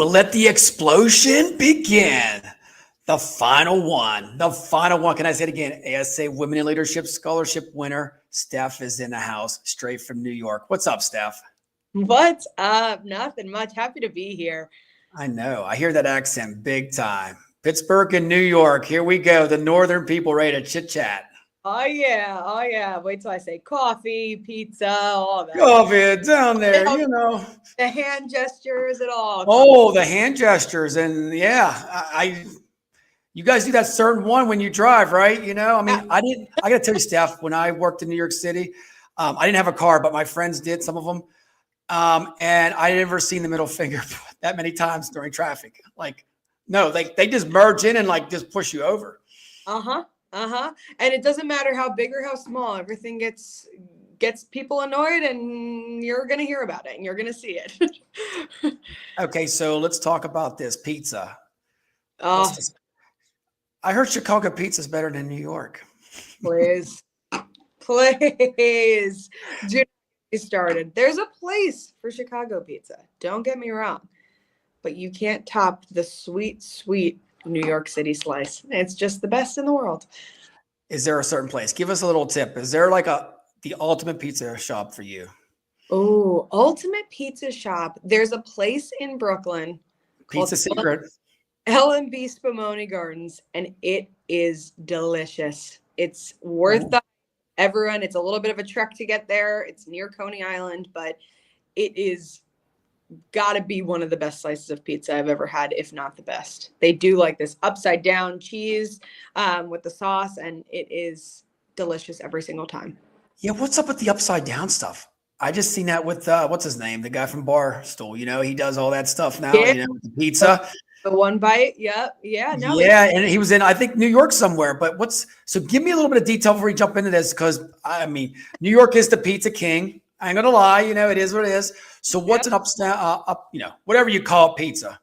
let the explosion begin. The final one. The final one. Can I say it again? ASA Women in Leadership Scholarship winner, Steph, is in the house, straight from New York. What's up, Steph? What's up? Nothing much. Happy to be here. I know. I hear that accent big time. Pittsburgh and New York. Here we go. The northern people ready to chit chat. Oh, yeah. Oh, yeah. Wait till I say coffee, pizza, all that. Coffee down there, you know. The hand gestures and all. Oh, the hand gestures. And yeah, you guys do that certain one when you drive, right? You know, I mean, I got to tell you, Steph, when I worked in New York City, I didn't have a car, but my friends did, some of them. And I never seen the middle finger that many times during traffic. Like, no, they just merge in and like just push you over. And it doesn't matter how big or how small, everything gets people annoyed, and you're going to hear about it and you're going to see it. Okay. So let's talk about this pizza. Oh, I heard Chicago pizza is better than New York. please do not get started. There's a place for Chicago pizza. Don't get me wrong, but you can't top the sweet, sweet New York City slice. It's just the best in the world. Is there a certain place? Give us a little tip. Is there like the ultimate pizza shop for you? Oh, ultimate pizza shop. There's a place in Brooklyn. Pizza Secret. L&B Spumoni Gardens, and it is delicious. It's worth the everyone. It's a little bit of a trek to get there. It's near Coney Island, but it is got to be one of the best slices of pizza I've ever had, if not the best. They do like this upside down cheese with the sauce, and it is delicious every single time. Yeah, what's up with the upside down stuff? I just seen that with what's his name, the guy from Barstool. You know, he does all that stuff now. Yeah. You know, with the pizza. The one bite, yeah. No, yeah, and he was in, I think, New York somewhere. But so give me a little bit of detail before we jump into this, because I mean, New York is the pizza king. I ain't gonna lie, you know, it is what it is. So what's an whatever you call it, pizza?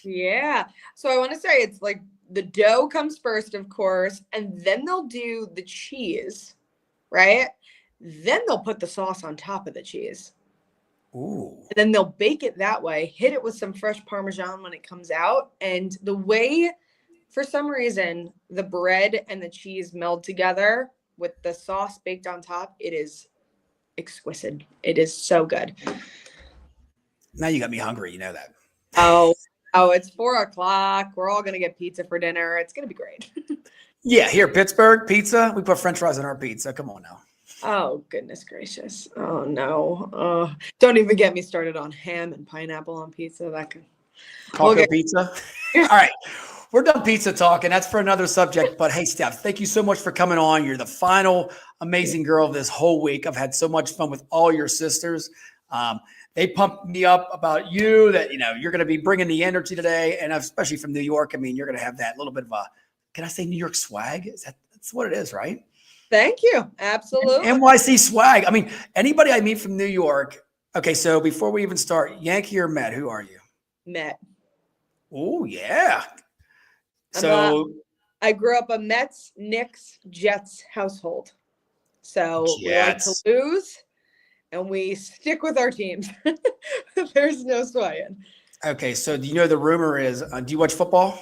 Yeah. So I want to say it's like the dough comes first, of course, and then they'll do the cheese, right? Then they'll put the sauce on top of the cheese. Ooh. And then they'll bake it that way, hit it with some fresh Parmesan when it comes out. And the way, for some reason, the bread and the cheese meld together with the sauce baked on top, it is exquisite. It is so good. Now you got me hungry. You know that. Oh, it's 4:00. We're all going to get pizza for dinner. It's going to be great. Yeah, here, Pittsburgh pizza. We put French fries on our pizza. Come on now. Oh, goodness gracious. Oh, no. Don't even get me started on ham and pineapple on pizza. That could... Pizza? All right. We're done pizza talk, and that's for another subject. But hey, Steph, thank you so much for coming on. You're the final amazing girl of this whole week. I've had so much fun with all your sisters. They pumped me up about you, that, you know, you're going to be bringing the energy today. And especially from New York, I mean, you're going to have that little bit of can I say New York swag? That's what it is, right? Thank you. Absolutely. NYC swag. I mean, anybody I meet from New York. Okay, so before we even start, Yankee or Met, who are you? Met. Oh, yeah. So I grew up a Mets, Knicks, Jets household. So we like to lose, and we stick with our teams. There's no swaying. Okay, so do you know the rumor is, do you watch football?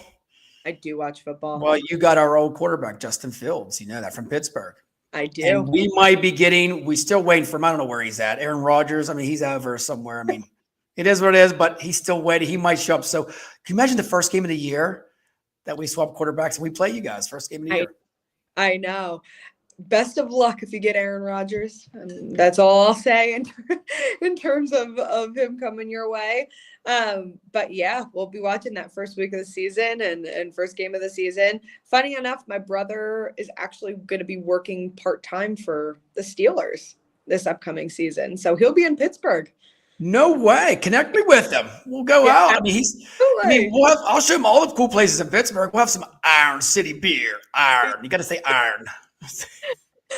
I do watch football. Well, you got our old quarterback, Justin Fields. You know that, from Pittsburgh. I do. And we might be we still waiting for him. I don't know where he's at. Aaron Rodgers. I mean, he's over somewhere. I mean, it is what it is, but he's still waiting. He might show up. So can you imagine the first game of the year that we swap quarterbacks and we play you guys first game of the year? I know. Best of luck if you get Aaron Rodgers. That's all I'll say in terms of him coming your way. But yeah, we'll be watching that first week of the season and first game of the season. Funny enough, my brother is actually going to be working part-time for the Steelers this upcoming season. So he'll be in Pittsburgh. No way. Connect me with him. We'll go out. I mean, I'll show him all the cool places in Pittsburgh. We'll have some Iron City beer. Iron. You got to say iron.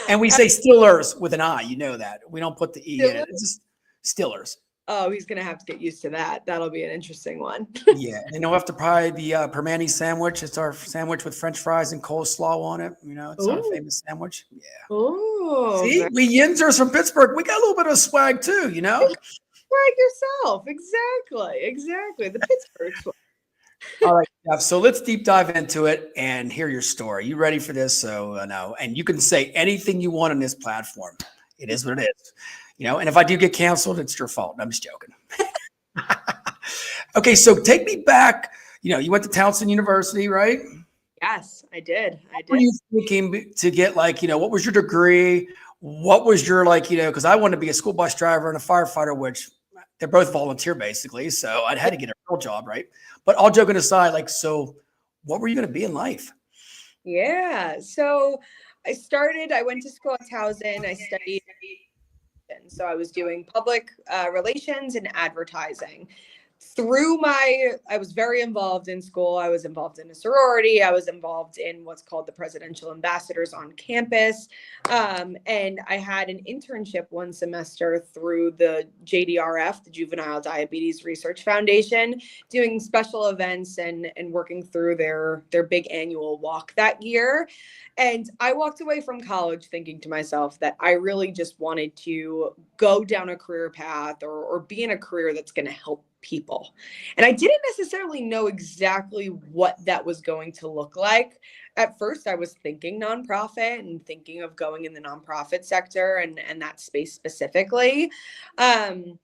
And we say Steelers with an I. You know that. We don't put the E in it. It's just Steelers. Oh, he's going to have to get used to that. That'll be an interesting one. Yeah. And you'll have to try the Permane sandwich. It's our sandwich with French fries and coleslaw on it. You know, it's our famous sandwich. Yeah. Oh. See, we Yinzers from Pittsburgh. We got a little bit of swag too, you know? brag yourself. Exactly. The Pittsburgh story. All right, Jeff. So let's deep dive into it and hear your story. You ready for this? So no, and you can say anything you want on this platform. It is what it is, And if I do get canceled, it's your fault. I'm just joking. Okay, so take me back. You went to Towson University, right? Yes, I did. What were you thinking to get what was your degree? What was your because I wanted to be a school bus driver and a firefighter, which they're both volunteer basically. So I'd had to get a real job, right? But all joking aside, so what were you going to be in life? Yeah. So I went to school at Towson. I studied. So I was doing public relations and advertising. I was very involved in school. I was involved in a sorority. I was involved in what's called the presidential ambassadors on campus. And I had an internship one semester through the JDRF, the Juvenile Diabetes Research Foundation, doing special events and working through their big annual walk that year. And I walked away from college thinking to myself that I really just wanted to go down a career path or be in a career that's going to help people. And I didn't necessarily know exactly what that was going to look like. At first, I was thinking nonprofit and thinking of going in the nonprofit sector and that space specifically. And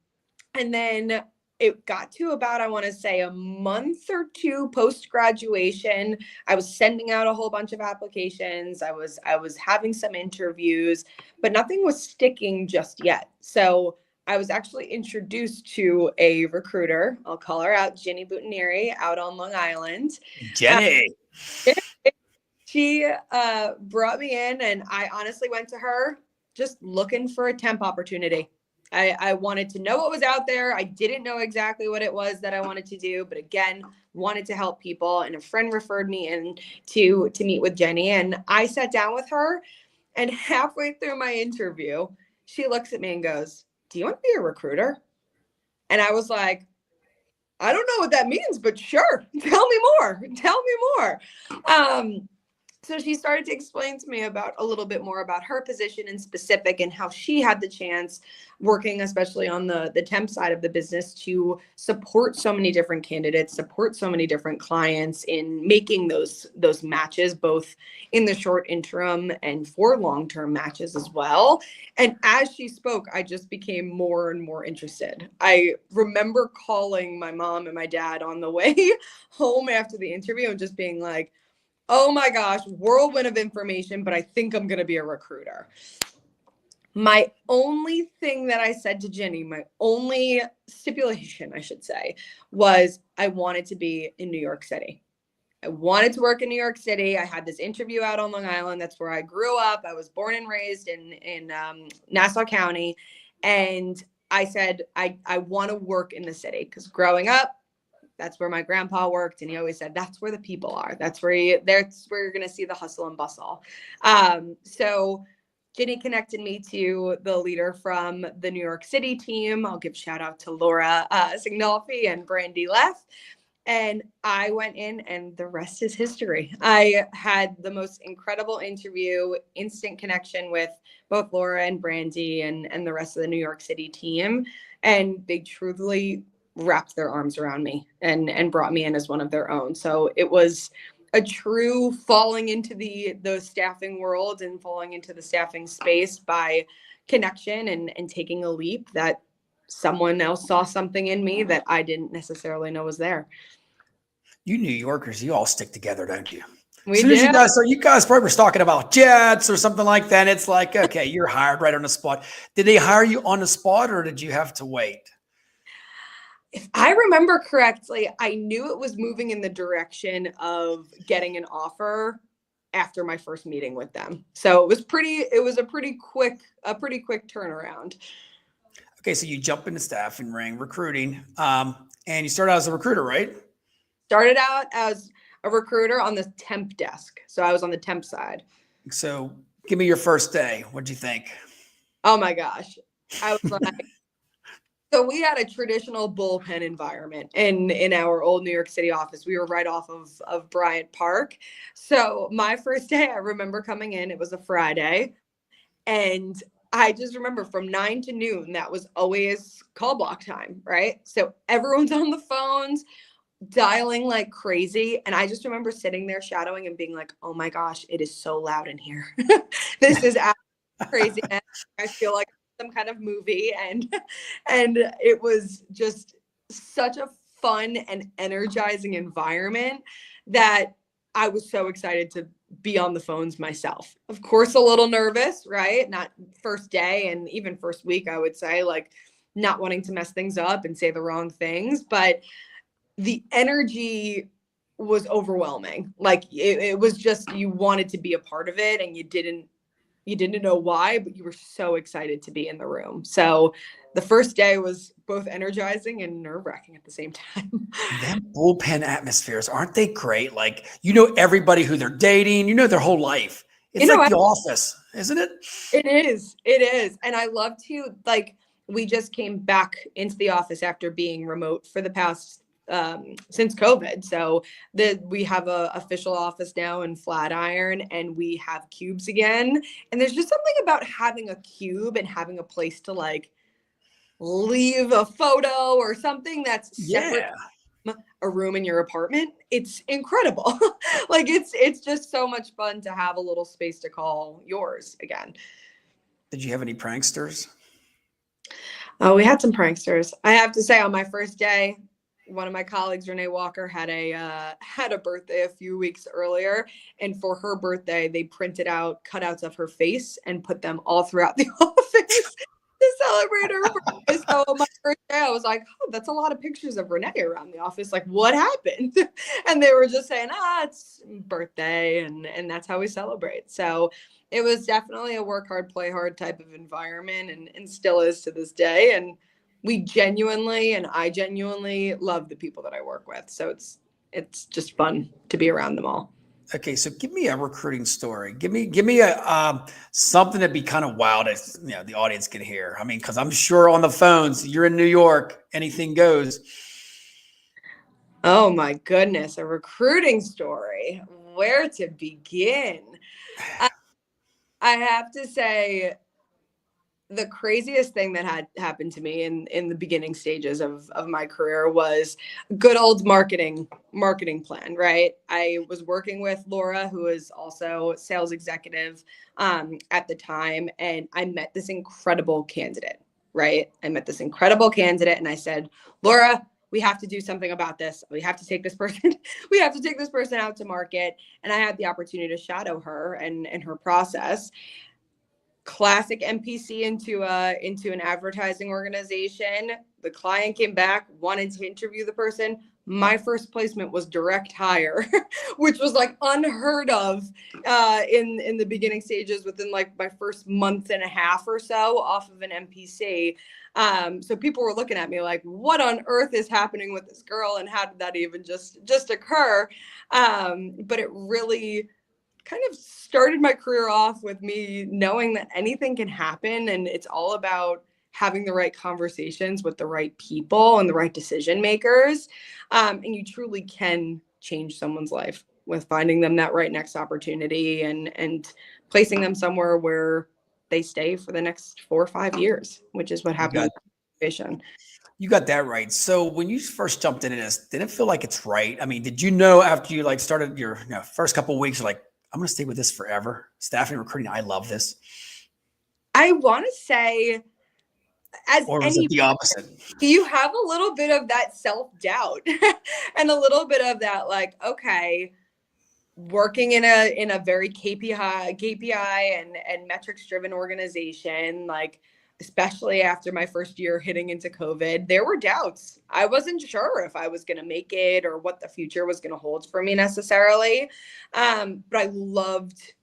then it got to about, I want to say, a month or two post-graduation. I was sending out a whole bunch of applications. I was having some interviews, but nothing was sticking just yet. So I was actually introduced to a recruiter. I'll call her out, Jenny Boutonniere, out on Long Island. Jenny. She brought me in, and I honestly went to her just looking for a temp opportunity. I wanted to know what was out there. I didn't know exactly what it was that I wanted to do, but again, wanted to help people. And a friend referred me in to meet with Jenny. And I sat down with her, and halfway through my interview, she looks at me and goes, "Do you want to be a recruiter?" And I was like, "I don't know what that means, but sure. Tell me more. So she started to explain to me about a little bit more about her position in specific and how she had the chance, working especially on the temp side of the business, to support so many different candidates, support so many different clients in making those matches, both in the short interim and for long-term matches as well. And as she spoke, I just became more and more interested. I remember calling my mom and my dad on the way home after the interview and just being like, "Oh my gosh, whirlwind of information, but I think I'm going to be a recruiter." My only thing that I said to Jenny, my only stipulation, I should say, was I wanted to be in New York City. I wanted to work in New York City. I had this interview out on Long Island. That's where I grew up. I was born and raised in Nassau County. And I said, I want to work in the city, because growing up, that's where my grandpa worked. And he always said, that's where the people are. That's where you're going to see the hustle and bustle. So Jenny connected me to the leader from the New York City team. I'll give shout out to Laura Signolfi and Brandy Leff. And I went in, and the rest is history. I had the most incredible interview, instant connection with both Laura and Brandy and the rest of the New York City team. And they truly wrapped their arms around me and brought me in as one of their own. So it was a true falling into the staffing world and falling into the staffing space by connection and taking a leap that someone else saw something in me that I didn't necessarily know was there. You New Yorkers, you all stick together, don't you? We do. You guys probably were talking about jets or something like that. It's like, okay, you're hired right on the spot. Did they hire you on the spot, or did you have to wait? If I remember correctly, I knew it was moving in the direction of getting an offer after my first meeting with them. So it was a pretty quick turnaround. Okay, so you jump into staffing ring, recruiting, and you started out as a recruiter, right? Started out as a recruiter on the temp desk. So I was on the temp side. So give me your first day. What'd you think? Oh my gosh. I was like, so we had a traditional bullpen environment in our old New York City office. We were right off of Bryant Park. So my first day, I remember coming in, it was a Friday, and I just remember from 9 to noon, that was always call block time, right? So everyone's on the phones, dialing like crazy. And I just remember sitting there shadowing and being like, oh my gosh, it is so loud in here. This is crazy. I feel like some kind of movie. And it was just such a fun and energizing environment that I was so excited to be on the phones myself. Of course, a little nervous, right? Not first day and even first week, I would say, like not wanting to mess things up and say the wrong things, but the energy was overwhelming. Like it was just, you wanted to be a part of it and you didn't know why, but you were so excited to be in the room. So the first day was both energizing and nerve-wracking at the same time. Them bullpen atmospheres, aren't they great? Like, you know, everybody who they're dating, you know, their whole life. It's like The Office, isn't it? It is. It is. And I love to, like, we just came back into the office after being remote for the past since COVID. So we have a official office now in Flatiron, and we have cubes again. And there's just something about having a cube and having a place to like leave a photo or something that's separate from a room in your apartment. It's incredible. Like it's just so much fun to have a little space to call yours again. Did you have any pranksters? Oh, we had some pranksters. I have to say, on my first day, one of my colleagues, Renee Walker, had a birthday a few weeks earlier, and for her birthday, they printed out cutouts of her face and put them all throughout the office to celebrate her birthday. So on my first day, I was like, "Oh, that's a lot of pictures of Renee around the office. Like, what happened?" And they were just saying, "It's birthday, and that's how we celebrate." So it was definitely a work hard, play hard type of environment, and still is to this day. And I genuinely love the people that I work with. So it's just fun to be around them all. Okay, so give me a recruiting story. Give me a something that'd be kind of wild as you know the audience can hear. I mean, because I'm sure on the phones, you're in New York, anything goes. Oh my goodness, a recruiting story. Where to begin? I have to say, the craziest thing that had happened to me in the beginning stages of my career was good old marketing plan, right? I was working with Laura, who is also sales executive at the time, and I met this incredible candidate, right? I met this incredible candidate, and I said, Laura, we have to do something about this. We have to take this person, we have to take this person out to market. And I had the opportunity to shadow her and her process. Classic NPC into an advertising organization. The client came back, wanted to interview the person. My first placement was direct hire, which was like unheard of in the beginning stages within like my first month and a half or so off of an NPC. So people were looking at me like, what on earth is happening with this girl? And how did that even just occur? But it really kind of started my career off with me knowing that anything can happen, and it's all about having the right conversations with the right people and the right decision makers. And you truly can change someone's life with finding them that right next opportunity and placing them somewhere where they stay for the next 4 or 5 years, which is what happened. You got that right. So when you first jumped into this, did it feel like it's right? I mean, did you know after you like started your first couple of weeks, you're like, I'm going to stay with this forever? Staffing and recruiting, I love this. I want to say, or was it the opposite? You have a little bit of that self-doubt and a little bit of that, like, okay, working in a very KPI and metrics driven organization, like, especially after my first year hitting into COVID, there were doubts. I wasn't sure if I was going to make it or what the future was going to hold for me necessarily. But I loved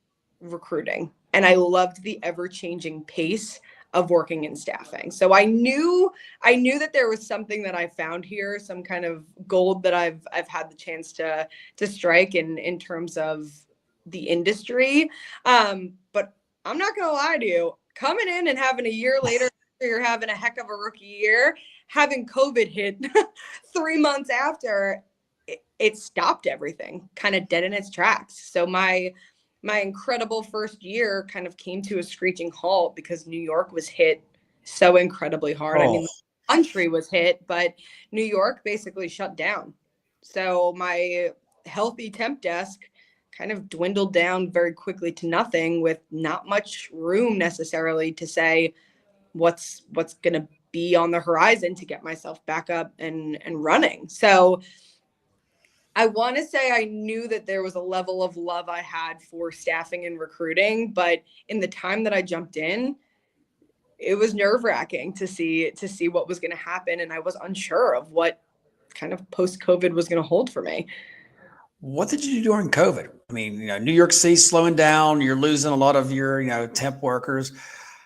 recruiting, and I loved the ever-changing pace of working in staffing. So I knew that there was something that I found here, some kind of gold that I've had the chance to strike in terms of the industry. But I'm not going to lie to you, coming in and having a year later, you're having a heck of a rookie year, having COVID hit 3 months after, it stopped everything kind of dead in its tracks. So my my incredible first year kind of came to a screeching halt because New York was hit so incredibly hard. I Oh, mean, the country was hit, but New York basically shut down. So my healthy temp desk kind of dwindled down very quickly to nothing, with not much room necessarily to say what's going to be on the horizon to get myself back up and running. So I want to say I knew that there was a level of love I had for staffing and recruiting, but in the time that I jumped in, it was nerve-wracking to see what was going to happen, and I was unsure of what kind of post-COVID was going to hold for me. what did you do during COVID? I mean, New York City's slowing down. You're losing a lot of your, temp workers.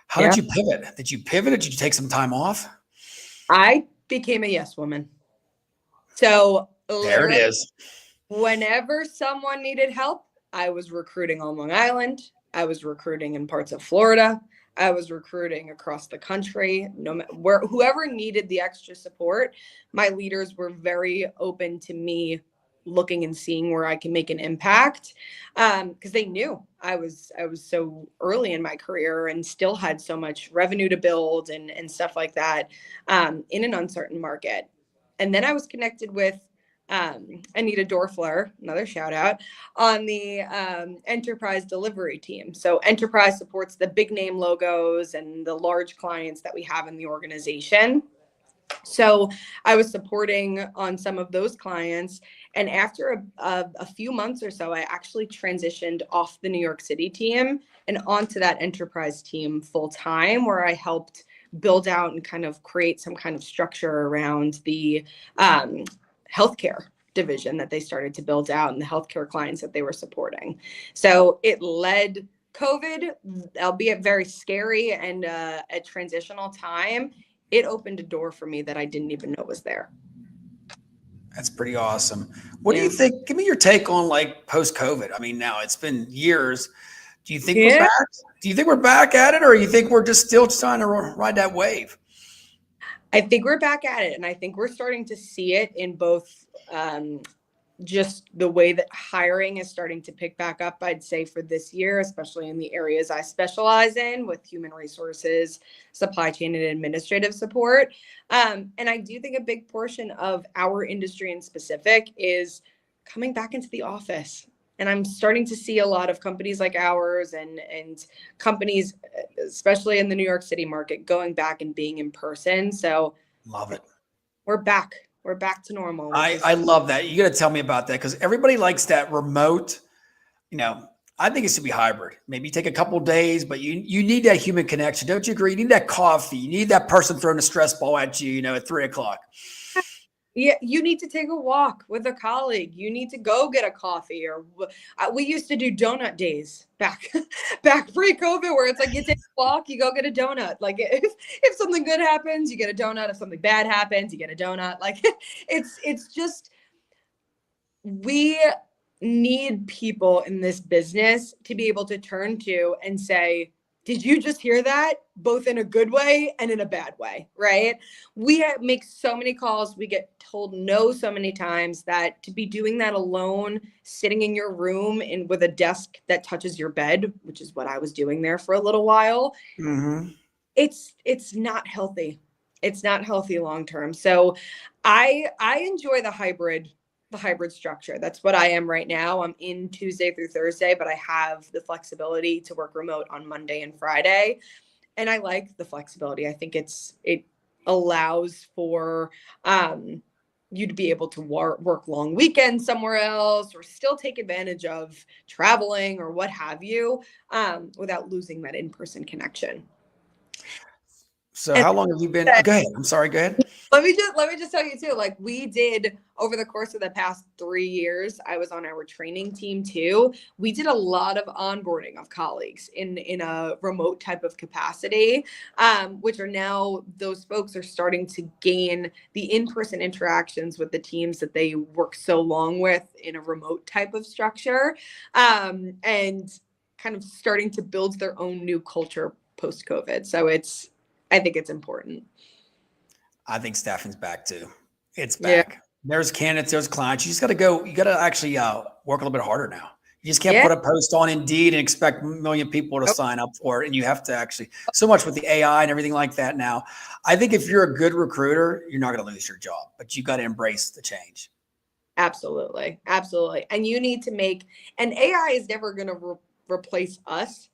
How Yeah. did you pivot? Did you pivot? Did you take some time off? I became a yes woman. So There it literally, is. whenever someone needed help, I was recruiting on Long Island. I was recruiting in parts of Florida. I was recruiting across the country. No matter where, whoever needed the extra support, my leaders were very open to me looking and seeing where I can make an impact, because they knew I was so early in my career and still had so much revenue to build and stuff like that, in an uncertain market. And then I was connected with Anita Dorfler, another shout out, on the enterprise delivery team. So enterprise supports the big name logos and the large clients that we have in the organization. So I was supporting on some of those clients. And after a few months or so, I actually transitioned off the New York City team and onto that enterprise team full time, where I helped build out and kind of create some kind of structure around the healthcare division that they started to build out and the healthcare clients that they were supporting. So it led COVID, albeit very scary and a transitional time. It opened a door for me that I didn't even know was there. That's pretty awesome. What do Yeah. you think? Give me your take on like post COVID. I mean, now it's been years. Do you think we're Yeah. back? Do you think we're back at it, or you think we're just still trying to ride that wave? I think we're back at it. And I think we're starting to see it in both, just the way that hiring is starting to pick back up, I'd say, for this year, especially in the areas I specialize in with human resources, supply chain, and administrative support. And I do think a big portion of our industry in specific is coming back into the office. And I'm starting to see a lot of companies like ours and companies, especially in the New York City market, going back and being in person. So Love it. we're back. We're back to normal, which is I love that. You got to tell me about that because everybody likes that remote. You know, I think it should be hybrid. Maybe take a couple of days, but you need that human connection. Don't you agree? You need that coffee. You need that person throwing a stress ball at you, at 3 o'clock. Yeah, you need to take a walk with a colleague. You need to go get a coffee, or we used to do donut days back back pre-COVID, where it's like you take a walk, you go get a donut. Like if something good happens, you get a donut. If something bad happens, you get a donut. Like it's just, we need people in this business to be able to turn to and say, did you just hear that? Both in a good way and in a bad way, right? We make so many calls. We get told no so many times that to be doing that alone, sitting in your room and with a desk that touches your bed, which is what I was doing there for a little while, Mm-hmm. it's not healthy. It's not healthy long term. So I enjoy the hybrid structure. That's what I am right now. I'm in Tuesday through Thursday, but I have the flexibility to work remote on Monday and Friday. And I like the flexibility. I think it allows for you to be able to work long weekends somewhere else, or still take advantage of traveling or what have you, without losing that in-person connection. So And how long have you been? Go ahead. I'm sorry. Go ahead. let me just tell you too, like we did over the course of the past 3 years, I was on our training team too. We did a lot of onboarding of colleagues in a remote type of capacity, which are now, those folks are starting to gain the in-person interactions with the teams that they work so long with in a remote type of structure, and kind of starting to build their own new culture post-COVID. So I think it's important. I think staffing's back too. It's Yeah. back. There's candidates, there's clients. You just got to go. You got to actually work a little bit harder now. You just can't put a post on Indeed and expect a million people to sign up for it. And you have to actually, so much with the AI and everything like that now. I think if you're a good recruiter, you're not going to lose your job, but you got to embrace the change. Absolutely. Absolutely. And you need to make, and AI is never going to replace us.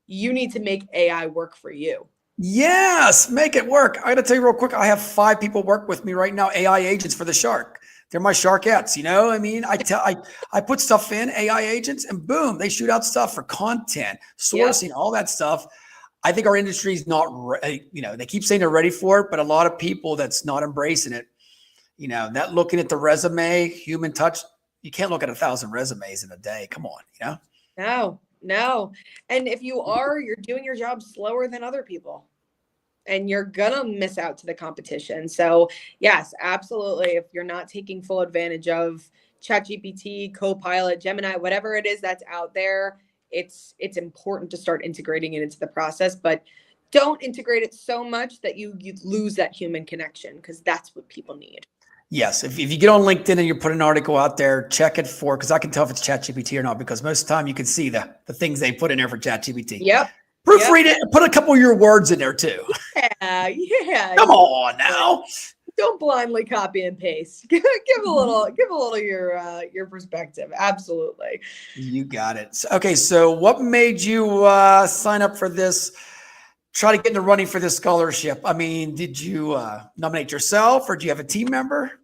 You need to make AI work for you. Yes, make it work. I got to tell you real quick. I have 5 people work with me right now, AI agents for the Shark. They're my Sharkettes, you know. I mean, I put stuff in AI agents, and boom, they shoot out stuff for content, sourcing, all that stuff. I think our industry is not ready. You know, they keep saying they're ready for it, but a lot of people that's not embracing it. You know, that looking at the resume, human touch. You can't look at 1,000 resumes in a day. Come on, you know. No. And if you are, you're doing your job slower than other people. And you're gonna miss out to the competition. So yes, absolutely. If you're not taking full advantage of ChatGPT, Copilot, Gemini, whatever it is that's out there, it's important to start integrating it into the process. But don't integrate it so much that you lose that human connection, because that's what people need. Yes, if you get on LinkedIn and you put an article out there, check it for, because I can tell if it's ChatGPT or not, because most of the time you can see the things they put in there for ChatGPT. Yep. Proofread it and put a couple of your words in there too. Yeah. Come on now. Don't blindly copy and paste. give a little your perspective. Absolutely. You got it. Okay, so what made you sign up for this? Try to get in the running for this scholarship. I mean, did you nominate yourself, or do you have a team member?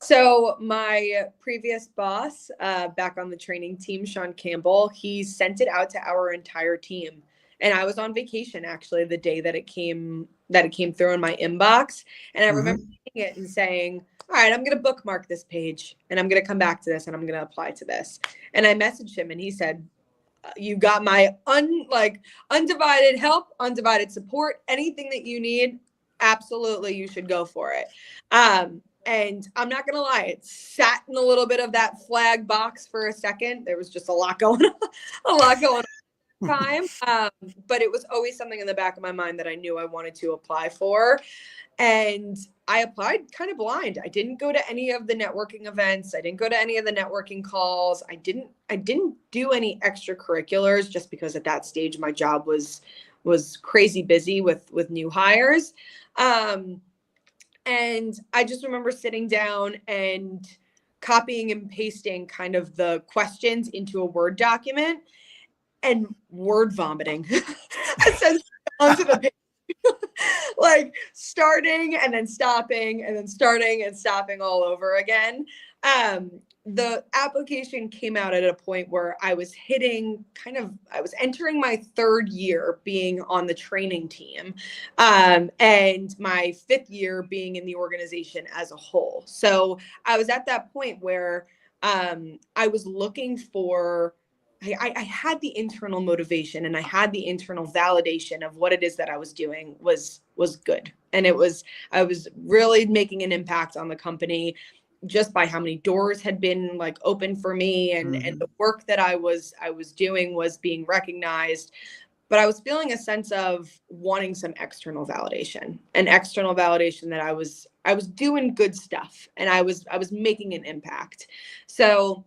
So my previous boss, back on the training team, Sean Campbell, he sent it out to our entire team. And I was on vacation actually the day that it came through in my inbox. And I remember reading it and saying, all right, I'm going to bookmark this page and I'm going to come back to this and I'm going to apply to this. And I messaged him and he said, you got my undivided help, undivided support, anything that you need. Absolutely. You should go for it. And I'm not going to lie, it sat in a little bit of that flag box for a second. There was just a lot going on. Time, but it was always something in the back of my mind that I knew I wanted to apply for, and I applied kind of blind. I didn't go to any of the networking events. I didn't go to any of the networking calls. I didn't do any extracurriculars, just because at that stage my job was crazy busy with new hires, and I just remember sitting down and copying and pasting kind of the questions into a Word document and word vomiting onto the page. Like starting and then stopping and then starting and stopping all over again. The application came out at a point where I was entering my 3rd year being on the training team, and my 5th year being in the organization as a whole. So I was at that point where I was looking for, I had the internal motivation and I had the internal validation of what it is that I was doing was good. And I was really making an impact on the company just by how many doors had been like open for me, and the work that I was doing was being recognized. But I was feeling a sense of wanting some external validation, that I was doing good stuff and I was making an impact. So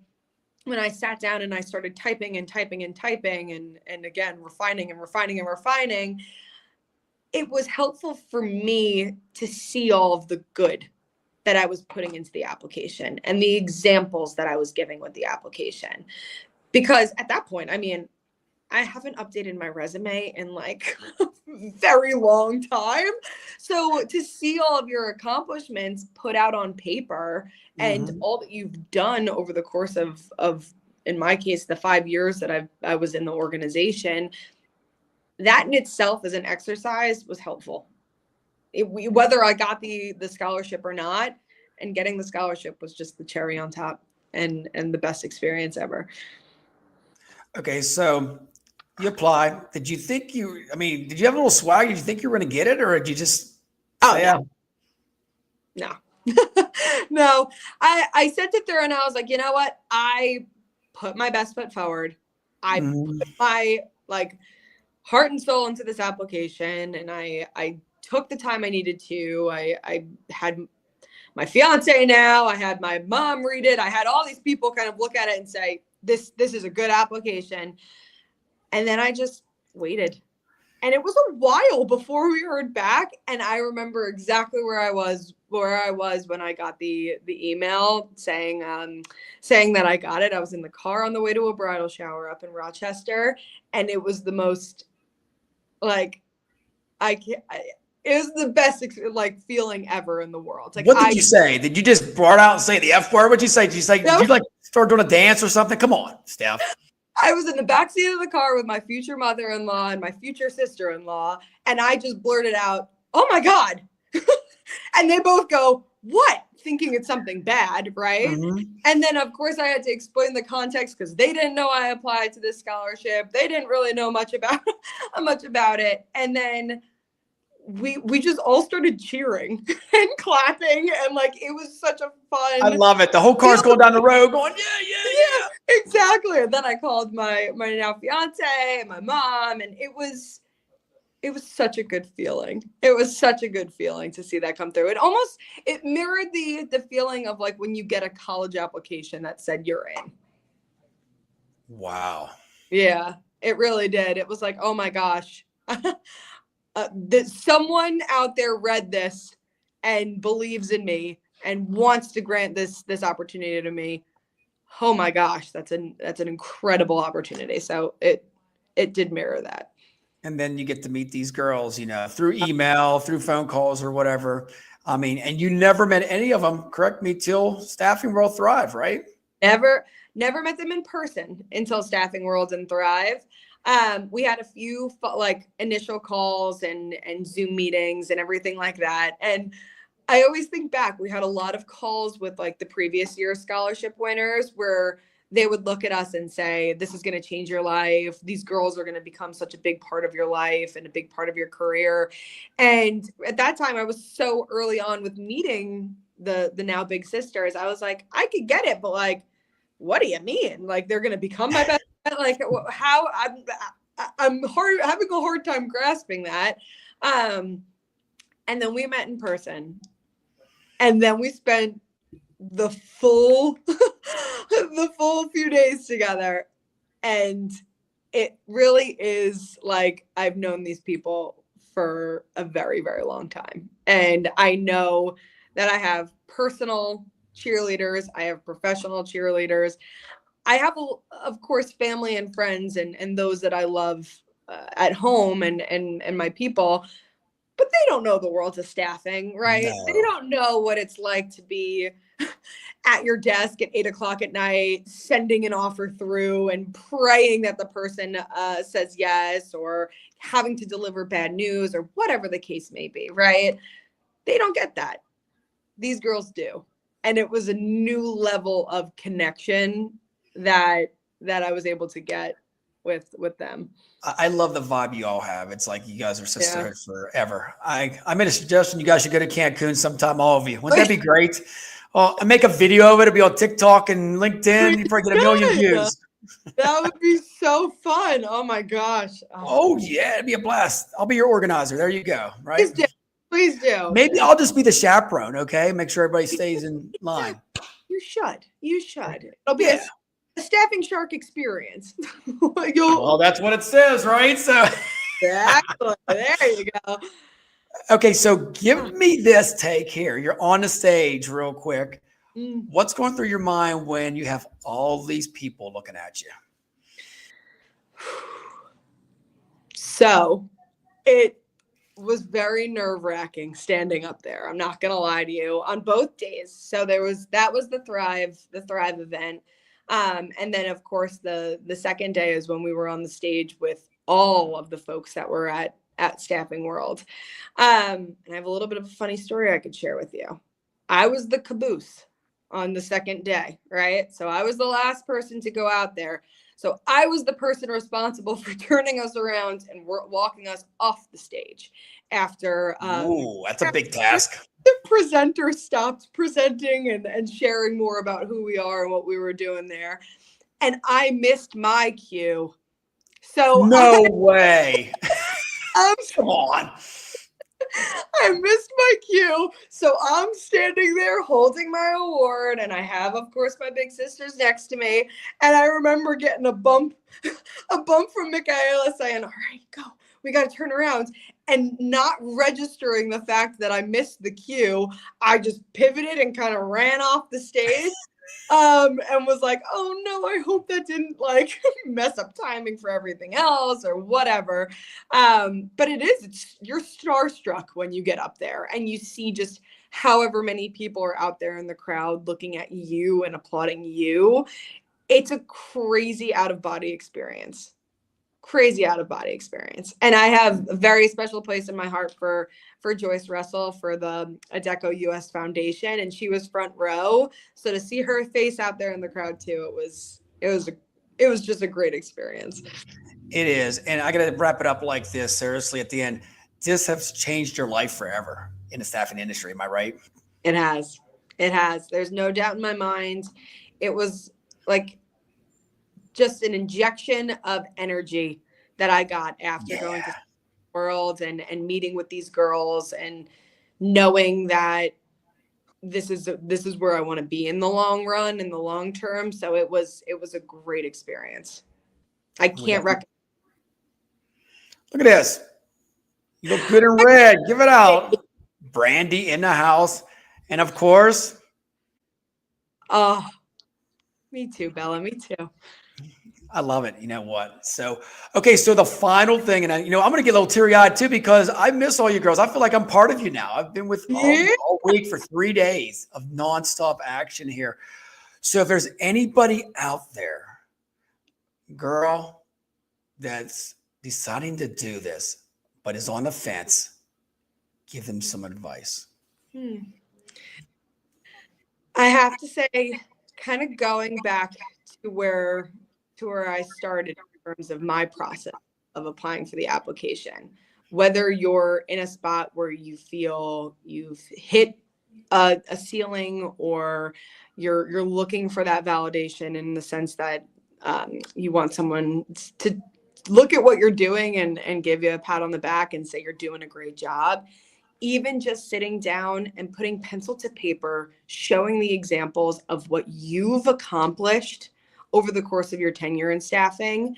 when I sat down and I started typing and again, refining, it was helpful for me to see all of the good that I was putting into the application and the examples that I was giving with the application. Because at that point, I mean, I haven't updated my resume in like a very long time. So to see all of your accomplishments put out on paper and all that you've done over the course of in my case, the 5 years that I was in the organization, that in itself as an exercise was helpful. Whether I got the scholarship or not, and getting the scholarship was just the cherry on top and the best experience ever. Okay, so you apply. Did you have a little swag? Did you think you were going to get it, or did you just No. No, I sent it through and I was like, you know what? I put my best foot forward. I put my heart and soul into this application, and I took the time I needed to. I had my fiance now, I had my mom read it. I had all these people kind of look at it and say, this is a good application. And then I just waited. And it was a while before we heard back. And I remember exactly where I was when I got the email saying that I got it. I was in the car on the way to a bridal shower up in Rochester. And it was the most, like, it was the best feeling ever in the world. Like, what did you say? Did you just brought out and say the F word? What'd you say? Did you like start doing a dance or something? Come on, Steph. I was in the backseat of the car with my future mother-in-law and my future sister-in-law, and I just blurted out, "Oh my God." And they both go, "What?" Thinking it's something bad, right? Mm-hmm. And then, of course, I had to explain the context because they didn't know I applied to this scholarship. They didn't really know much about it. And then we just all started cheering and clapping, and like it was such a fun. I love it. The whole car's going down the road, going yeah, exactly. And then I called my now fiance and my mom, and it was such a good feeling. It was such a good feeling to see that come through. It mirrored the feeling of like when you get a college application that said you're in. Wow. Yeah, it really did. It was like, oh my gosh. That someone out there read this and believes in me and wants to grant this opportunity to me. Oh my gosh, that's an incredible opportunity. So it did mirror that. And then you get to meet these girls, through email, through phone calls or whatever. I mean, and you never met any of them, correct me, till Staffing World Thrive, right? Never met them in person until Staffing World and Thrive. We had a few initial calls and Zoom meetings and everything like that. And I always think back, we had a lot of calls with like the previous year scholarship winners where they would look at us and say, this is going to change your life. These girls are going to become such a big part of your life and a big part of your career. And at that time, I was so early on with meeting the now big sisters. I was like, I could get it, but like, what do you mean? Like, they're going to become my best friend? Like, how? I'm having a hard time grasping that. And then we met in person, and then we spent the full few days together, and it really is like I've known these people for a very, very long time, and I know that I have personal cheerleaders, I have professional cheerleaders, I have, of course, family and friends and those that I love at home and my people, but they don't know the world of staffing, right? No. They don't know what it's like to be at your desk at 8:00 at night, sending an offer through and praying that the person says yes, or having to deliver bad news or whatever the case may be, right? They don't get that. These girls do. And it was a new level of connection that I was able to get with them. I love the vibe you all have. It's like you guys are sisterhood forever. I made a suggestion. You guys should go to Cancun sometime, all of you. Wouldn't that be great? I make a video of it. It'll be on TikTok and LinkedIn. You probably get 1 million views. That would be so fun. Oh my gosh. Oh yeah, it'd be a blast. I'll be your organizer. There you go. Right. Please do. Maybe I'll just be the chaperone. Okay. Make sure everybody stays in line. You should. It'll be a staffing shark experience. Well, that's what it says, right? So exactly. There you go. Okay, so give me this take here. You're on the stage real quick. What's going through your mind when you have all these people looking at you? So it was very nerve-wracking standing up there. I'm not going to lie to you, on both days. So that was the Thrive event. And then of course the second day is when we were on the stage with all of the folks that were at Staffing World. And I have a little bit of a funny story I could share with you. I was the caboose on the second day, right? So I was the last person to go out there. So I was the person responsible for turning us around and walking us off the stage after. Ooh, that's a big task. The presenter stopped presenting and sharing more about who we are and what we were doing there. And I missed my cue. So no way. Come on. I missed my cue. So I'm standing there holding my award, and I have, of course, my big sisters next to me. And I remember getting a bump, a bump from Michaela saying, "All right, go. We got to turn around." And not registering the fact that I missed the cue, I just pivoted and kind of ran off the stage. And was like, "Oh no, I hope that didn't like mess up timing for everything else or whatever." But you're starstruck when you get up there and you see just however many people are out there in the crowd looking at you and applauding you. It's a crazy out of body experience. Crazy out of body experience. And I have a very special place in my heart for Joyce Russell for the Adecco US Foundation, and she was front row. So to see her face out there in the crowd too, it was just a great experience. It is. And I got to wrap it up like this, seriously, at the end. This has changed your life forever in the staffing industry. Am I right? It has. It has. There's no doubt in my mind. It was like just an injection of energy that I got after going to the world and meeting with these girls and knowing that this is where I want to be in the long run, in the long term. So it was a great experience. I can't recommend. Look at this. You look good in red. Give it out. Brandy in the house. And of course. Oh, me too, Bella. Me too. I love it. You know what? So, okay. So the final thing, and I'm going to get a little teary eyed too, because I miss all you girls. I feel like I'm part of you now. I've been with all week for 3 days of nonstop action here. So if there's anybody out there, girl, that's deciding to do this, but is on the fence, give them some advice. I have to say, kind of going back to where I started in terms of my process of applying for the application, whether you're in a spot where you feel you've hit a ceiling or you're looking for that validation in the sense that you want someone to look at what you're doing and give you a pat on the back and say you're doing a great job. Even just sitting down and putting pencil to paper, showing the examples of what you've accomplished over the course of your tenure in staffing,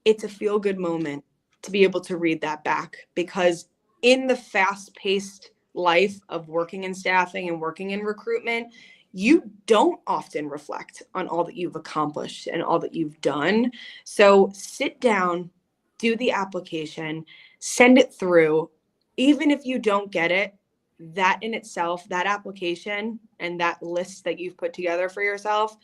it's a feel-good moment to be able to read that back, because in the fast-paced life of working in staffing and working in recruitment, you don't often reflect on all that you've accomplished and all that you've done. So sit down, do the application, send it through. Even if you don't get it, that in itself, that application and that list that you've put together for yourself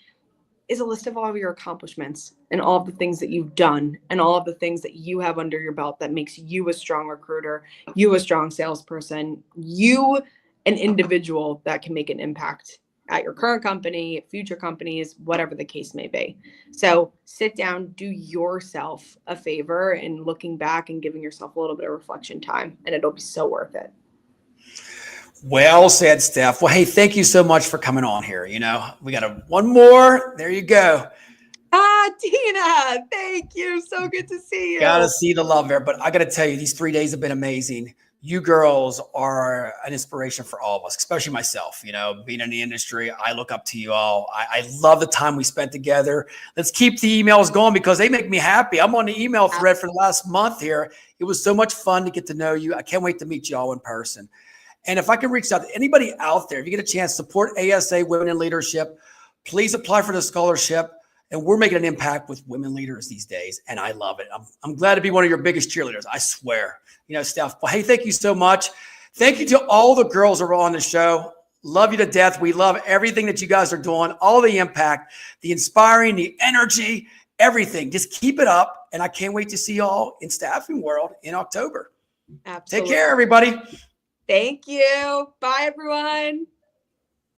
is a list of all of your accomplishments and all of the things that you've done and all of the things that you have under your belt that makes you a strong recruiter, you a strong salesperson, you an individual that can make an impact at your current company, future companies, whatever the case may be. So sit down, do yourself a favor in looking back and giving yourself a little bit of reflection time, and it'll be so worth it. Well said, Steph. Well, hey, thank you so much for coming on here. We got one more. There you go. Tina, thank you. So good to see you. Gotta see the love there. But I got to tell you, these 3 days have been amazing. You girls are an inspiration for all of us, especially myself. Being in the industry, I look up to you all. I love the time we spent together. Let's keep the emails going because they make me happy. I'm on the email thread for the last month here. It was so much fun to get to know you. I can't wait to meet you all in person. And if I can reach out to anybody out there, if you get a chance, support ASA Women in Leadership. Please apply for the scholarship. And we're making an impact with women leaders these days. And I love it. I'm glad to be one of your biggest cheerleaders. I swear. Steph. Well, hey, thank you so much. Thank you to all the girls who are on the show. Love you to death. We love everything that you guys are doing, all the impact, the inspiring, the energy, everything. Just keep it up. And I can't wait to see you all in Staffing World in October. Absolutely. Take care, everybody. Thank you. Bye, everyone.